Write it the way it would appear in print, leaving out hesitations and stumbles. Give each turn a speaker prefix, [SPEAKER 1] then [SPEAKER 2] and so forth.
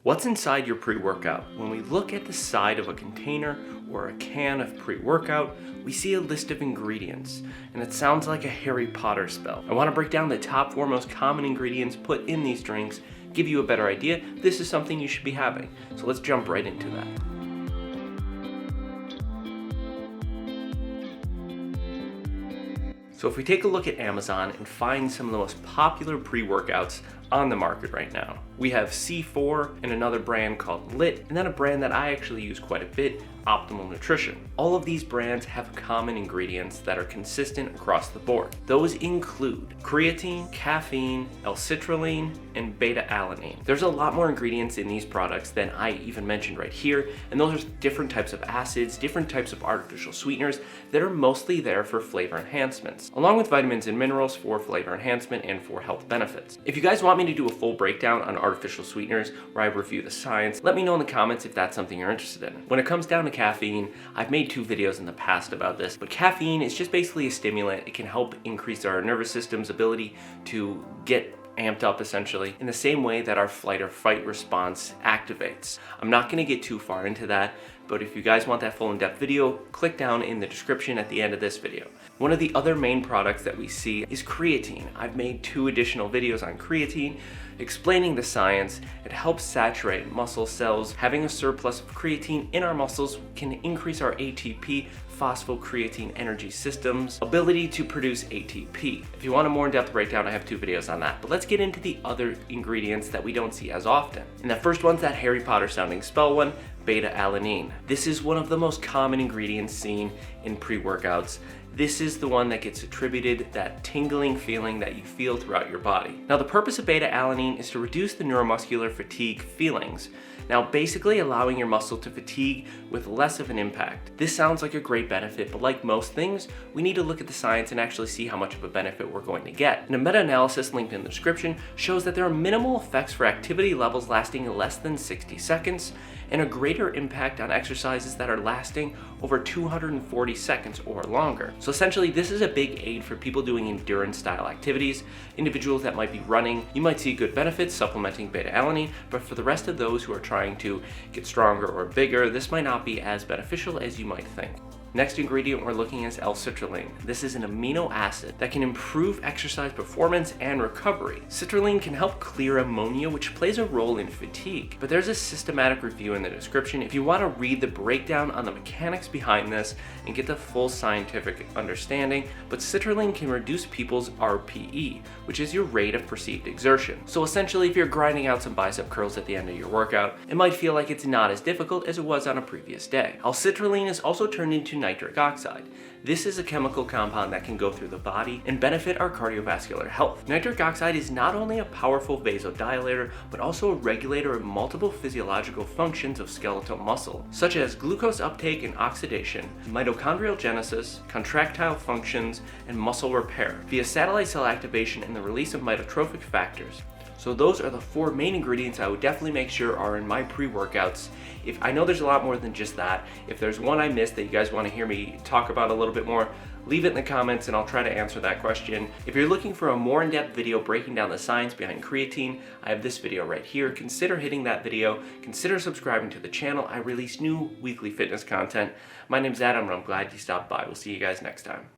[SPEAKER 1] What's inside your pre-workout? When we look at the side of a container or a can of pre-workout, we see a list of ingredients, and it sounds like a Harry Potter spell. I want to break down the top 4 most common ingredients put in these drinks, give you a better idea. This is something you should be having. So let's jump right into that. So if we take a look at Amazon and find some of the most popular pre-workouts on the market right now, we have C4 and another brand called Lit, and then a brand that I actually use quite a bit, Optimal Nutrition. All of these brands have common ingredients that are consistent across the board. Those include creatine, caffeine, L-citrulline, and Beta-alanine. There's a lot more ingredients in these products than I even mentioned right here, and those are different types of acids, different types of artificial sweeteners that are mostly there for flavor enhancements, along with vitamins and minerals for flavor enhancement and for health benefits. If you guys want me to do a full breakdown on artificial sweeteners where I review the science, let me know in the comments if that's something you're interested in. When it comes down to caffeine, I've made 2 videos in the past about this, but caffeine is just basically a stimulant. It can help increase our nervous system's ability to get amped up essentially in the same way that our flight or fight response activates. I'm not going to get too far into that, but if you guys want that full in-depth video, click down in the description at the end of this video. One of the other main products that we see is creatine. I've made 2 additional videos on creatine explaining the science. It helps saturate muscle cells. Having a surplus of creatine in our muscles can increase our ATP, phosphocreatine energy system's ability to produce ATP. If you want a more in-depth breakdown, I have 2 videos on that. But let's get into the other ingredients that we don't see as often. And the first one's that Harry Potter sounding spell one, Beta-alanine. This is one of the most common ingredients seen in pre-workouts. This is the one that gets attributed that tingling feeling that you feel throughout your body. Now, the purpose of beta-alanine is to reduce the neuromuscular fatigue feelings. Now, basically allowing your muscle to fatigue with less of an impact. This sounds like a great benefit, but like most things, we need to look at the science and actually see how much of a benefit we're going to get. And a meta-analysis linked in the description shows that there are minimal effects for activity levels lasting less than 60 seconds and a greater impact on exercises that are lasting over 240 seconds or longer. So essentially, this is a big aid for people doing endurance style activities, individuals that might be running. You might see good benefits supplementing beta-alanine, but for the rest of those who are trying to get stronger or bigger, this might not be as beneficial as you might think. Next ingredient we're looking at is L-citrulline. This is an amino acid that can improve exercise performance and recovery. Citrulline can help clear ammonia, which plays a role in fatigue. But there's a systematic review in the description if you want to read the breakdown on the mechanics behind this and get the full scientific understanding. But citrulline can reduce people's RPE, which is your rate of perceived exertion. So essentially, if you're grinding out some bicep curls at the end of your workout, it might feel like it's not as difficult as it was on a previous day. L-citrulline is also turned into nitric oxide. This is a chemical compound that can go through the body and benefit our cardiovascular health. Nitric oxide is not only a powerful vasodilator, but also a regulator of multiple physiological functions of skeletal muscle, such as glucose uptake and oxidation, mitochondrial genesis, contractile functions, and muscle repair via satellite cell activation and the release of mitotrophic factors. So those are the 4 main ingredients I would definitely make sure are in my pre-workouts. If I know there's a lot more than just that. If there's one I missed that you guys want to hear me talk about a little bit more, leave it in the comments and I'll try to answer that question. If you're looking for a more in-depth video breaking down the science behind creatine, I have this video right here. Consider hitting that video. Consider subscribing to the channel. I release new weekly fitness content. My name's Adam and I'm glad you stopped by. We'll see you guys next time.